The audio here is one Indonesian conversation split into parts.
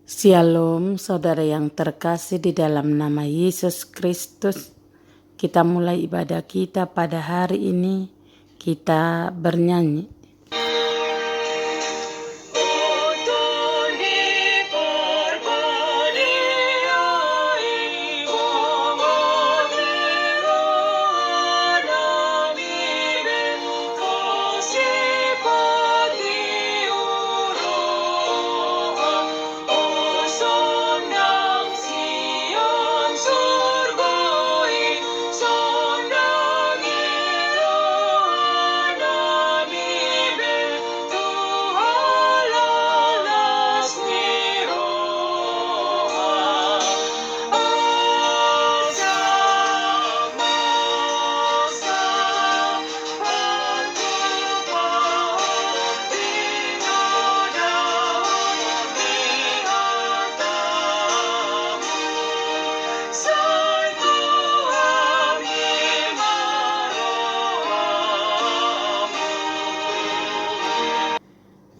Shalom, saudara yang terkasih di dalam nama Yesus Kristus. Kita mulai ibadah kita pada hari ini. Kita bernyanyi.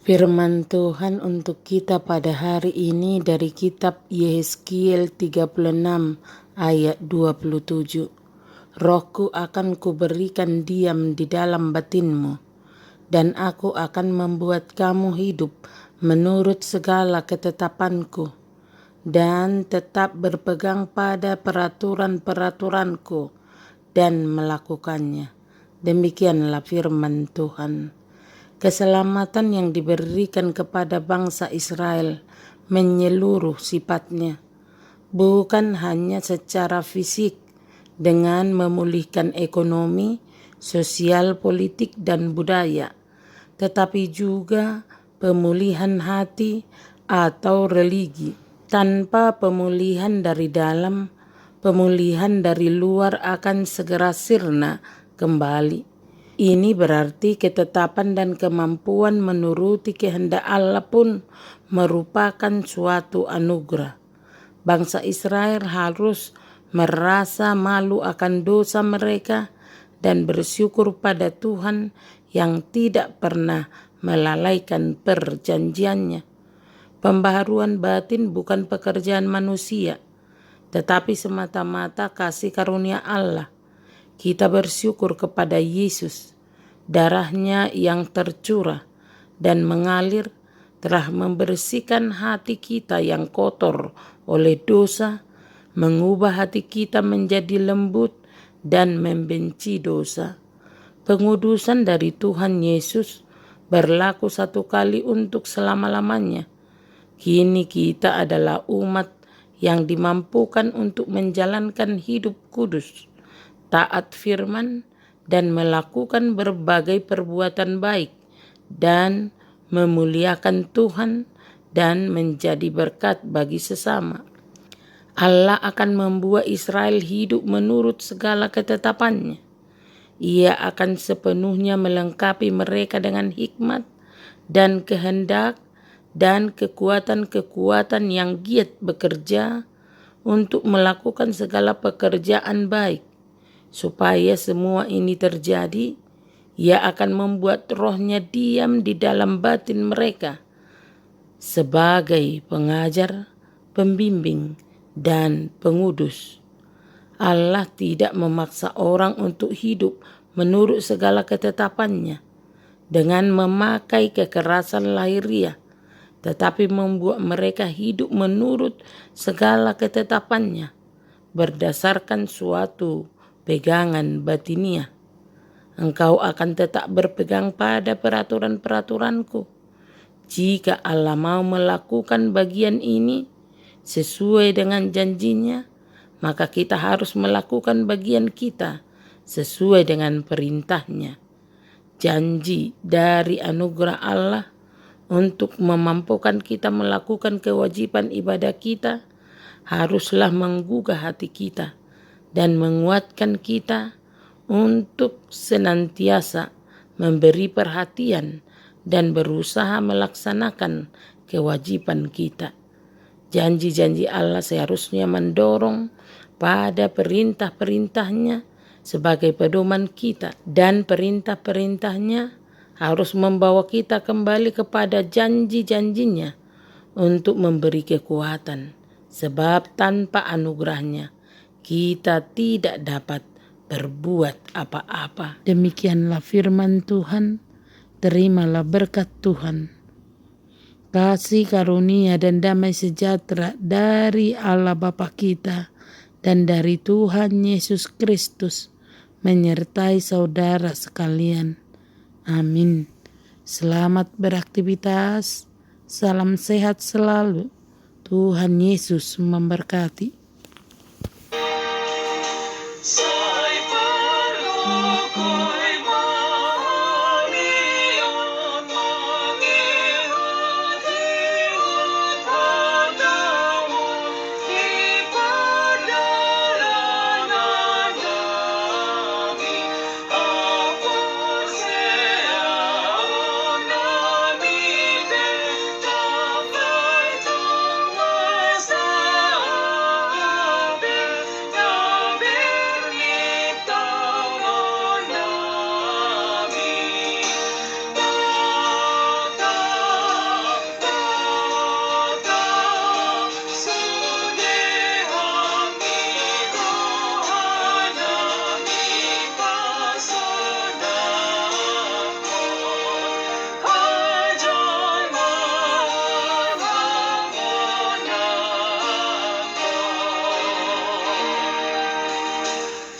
Firman Tuhan untuk kita pada hari ini dari kitab Yehezkiel 36 ayat 27. Rohku akan kuberikan diam di dalam batinmu, dan aku akan membuat kamu hidup menurut segala ketetapanku, dan tetap berpegang pada peraturan-peraturanku dan melakukannya. Demikianlah firman Tuhan. Keselamatan yang diberikan kepada bangsa Israel menyeluruh sifatnya, bukan hanya secara fisik dengan memulihkan ekonomi, sosial, politik, dan budaya, tetapi juga pemulihan hati atau religi. Tanpa pemulihan dari dalam, pemulihan dari luar akan segera sirna kembali. Ini berarti ketetapan dan kemampuan menuruti kehendak Allah pun merupakan suatu anugerah. Bangsa Israel harus merasa malu akan dosa mereka dan bersyukur pada Tuhan yang tidak pernah melalaikan perjanjiannya. Pembaharuan batin bukan pekerjaan manusia, tetapi semata-mata kasih karunia Allah. Kita bersyukur kepada Yesus, darahnya yang tercurah dan mengalir telah membersihkan hati kita yang kotor oleh dosa, mengubah hati kita menjadi lembut dan membenci dosa. Pengudusan dari Tuhan Yesus berlaku satu kali untuk selama-lamanya. Kini kita adalah umat yang dimampukan untuk menjalankan hidup kudus, taat firman, dan melakukan berbagai perbuatan baik dan memuliakan Tuhan dan menjadi berkat bagi sesama. Allah akan membuat Israel hidup menurut segala ketetapannya. Ia akan sepenuhnya melengkapi mereka dengan hikmat dan kehendak dan kekuatan-kekuatan yang giat bekerja untuk melakukan segala pekerjaan baik. Supaya semua ini terjadi, Ia akan membuat rohnya diam di dalam batin mereka sebagai pengajar, pembimbing, dan pengudus. Allah tidak memaksa orang untuk hidup menurut segala ketetapannya dengan memakai kekerasan lahiriah, tetapi membuat mereka hidup menurut segala ketetapannya berdasarkan suatu pegangan batiniah. Engkau akan tetap berpegang pada peraturan-peraturanku. Jika Allah mau melakukan bagian ini sesuai dengan janjinya, maka kita harus melakukan bagian kita sesuai dengan perintahnya. Janji dari anugerah Allah untuk memampukan kita melakukan kewajiban ibadah kita haruslah menggugah hati kita dan menguatkan kita untuk senantiasa memberi perhatian dan berusaha melaksanakan kewajiban kita. Janji-janji Allah seharusnya mendorong pada perintah-perintahnya sebagai pedoman kita, dan perintah-perintahnya harus membawa kita kembali kepada janji-janjinya untuk memberi kekuatan, sebab tanpa anugerahnya kita tidak dapat berbuat apa-apa. Demikianlah firman Tuhan, terimalah berkat Tuhan. Kasih karunia dan damai sejahtera dari Allah Bapa kita dan dari Tuhan Yesus Kristus menyertai saudara sekalian. Amin. Selamat beraktivitas. Salam sehat selalu. Tuhan Yesus memberkati. Saya berdoa